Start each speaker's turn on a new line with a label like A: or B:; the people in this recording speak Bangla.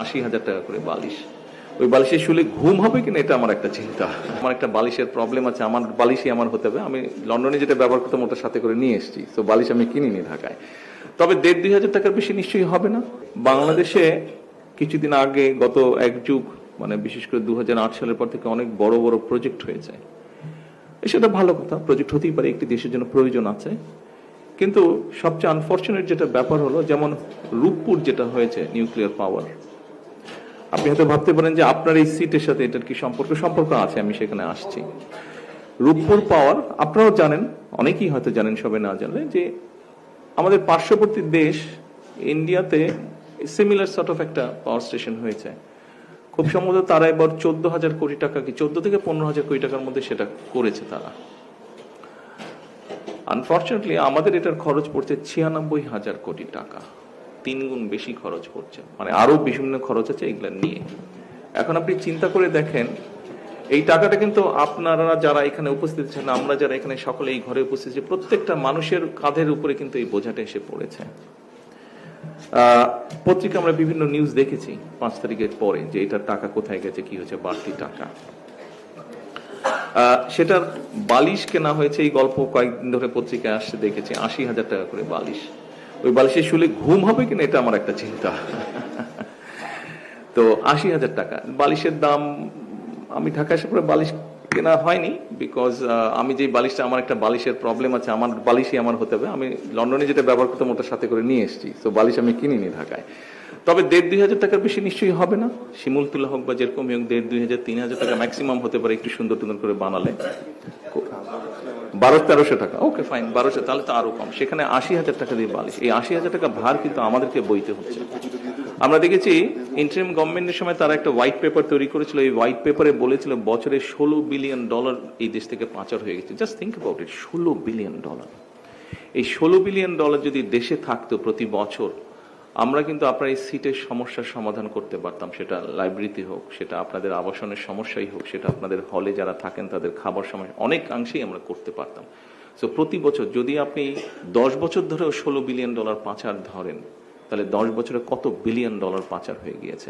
A: 80,000 টাকা করে বালিশ। ওই বালিশের শুলে ঘুম হবে কিনা এটা আমার একটা চিন্তা। আমার একটা বালিশের প্রবলেম আছে, আমার বালিশই আমার হতে হবে। আমি লন্ডনে যেটা ব্যবহার করতাম ওটা সাথে করে নিয়ে এসেছি, তো বালিশ আমি কিনিনি ঢাকায়। তবে 1,500-2,000 টাকার বেশি নিশ্চয়ই হবে না। বাংলাদেশে কিছুদিন আগে গত এক যুগ মানে বিশেষ করে 2008 সালের পর থেকে অনেক বড় বড় প্রজেক্ট হয়েছে। সেটা ভালো কথা, প্রজেক্ট হতেই পারে, একটি দেশের জন্য প্রয়োজন আছে। কিন্তু সবচেয়ে আনফর্চুনেট যেটা ব্যাপার হলো, যেমন রূপপুর যেটা হয়েছে নিউক্লিয়ার পাওয়ার, আপনি হয়তো ভাবতে পারেন যে আপনার এই সিটের সাথে এটার কি সম্পর্ক আছে, আমি সেখানে আসছি। রূপপুর পাওয়ার আপনারাও জানেন, অনেকেই হয়তো জানেন, সবাই না জানলে, যে আমাদের পার্শ্ববর্তী দেশ ইন্ডিয়াতে সিমিলার সর্ট অফ একটা পাওয়ার স্টেশন হয়েছে। খুব সম্ভবত তারা এবার 14,000 কোটি টাকা, কি 14 থেকে 15,000 কোটি টাকার মধ্যে সেটা করেছে তারা। আনফর্চুনেটলি আমাদের এটার খরচ পড়ছে 96,000 কোটি টাকা, 3 গুণ বেশি খরচ পড়ছে, মানে আরো বিভিন্ন খরচ আছে এগুলা নিয়ে। এখন আপনি চিন্তা করে দেখেন, এই টাকাটা কিন্তু আপনারা যারা এখানে উপস্থিত আছেন, আমরা যারা এখানে সকলে এই ঘরে উপস্থিত আছি, প্রত্যেকটা মানুষের কাঁধের উপরে কিন্তু এই বোঝাটা এসে পড়েছে। পত্রিকা আমরা বিভিন্ন নিউজ দেখেছি 5 তারিখের পরে যে এটার টাকা কোথায় গেছে, কি হয়েছে, বাড়তি টাকা। সেটার বালিশ কেনা হয়েছে, এই গল্প কয়েকদিন ধরে পত্রিকায় আসছে, দেখেছি 80,000 টাকা করে বালিশ। ওই বালিশের শুলে ঘুম হবে কিনা এটা আমার একটা চিন্তা। তো 80,000 টাকা বালিশের দাম। আমি ঢাকা এসে পরে বালিশ কেনা হয়নি, বিকজ আমি যে বালিশটা, আমার একটা বালিশের প্রবলেম আছে, আমার বালিশই আমার হতে হবে। আমি লন্ডনে যেটা ব্যবহার করতাম ওটা সাথে করে নিয়ে এসেছি, তো বালিশ আমি কিনিনি ঢাকায়। তবে 1,500-2,000 টাকার বেশি নিশ্চয়ই হবে না। শিমুল তুলা হোক বা যেরকমই হোক, 1,500, 3,000 টাকা ম্যাক্সিমাম হতে পারে, একটু সুন্দর টুন্দর করে বানালে। 1200-1300 টাকা, ওকে ফাইন, 1200, তাহলে তো আরো কম। সেখানে 80,000 টাকা দিয়ে বালিশ, এই 80,000 টাকা ভার কিন্তু আমাদেরকে বইতে হচ্ছে। আমরা দেখেছি ইন্টারিম গভর্নমেন্টের সময় তারা একটা হোয়াইট পেপার তৈরি করেছিল। এই হোয়াইট পেপারে বলেছিল বছরে $16 বিলিয়ন এই দেশ থেকে পাচার হয়ে গেছে। Just think about it, $16 billion. এই $16 বিলিয়ন যদি দেশে থাকতো প্রতি বছর, আমরা কিন্তু আপনার এই সিটের সমস্যার সমাধান করতে পারতাম। সেটা লাইব্রেরিতে হোক, সেটা আপনাদের আবাসনের সমস্যাই হোক, সেটা আপনাদের হলে যারা থাকেন তাদের খাবার সমস্যা, অনেকাংশেই আমরা করতে পারতাম। সো প্রতি বছর যদি আপনি 10 বছর ধরেও $16 বিলিয়ন পাচার ধরেন, তাহলে 10 বছরে কত বিলিয়ন ডলার পাচার হয়ে গিয়েছে।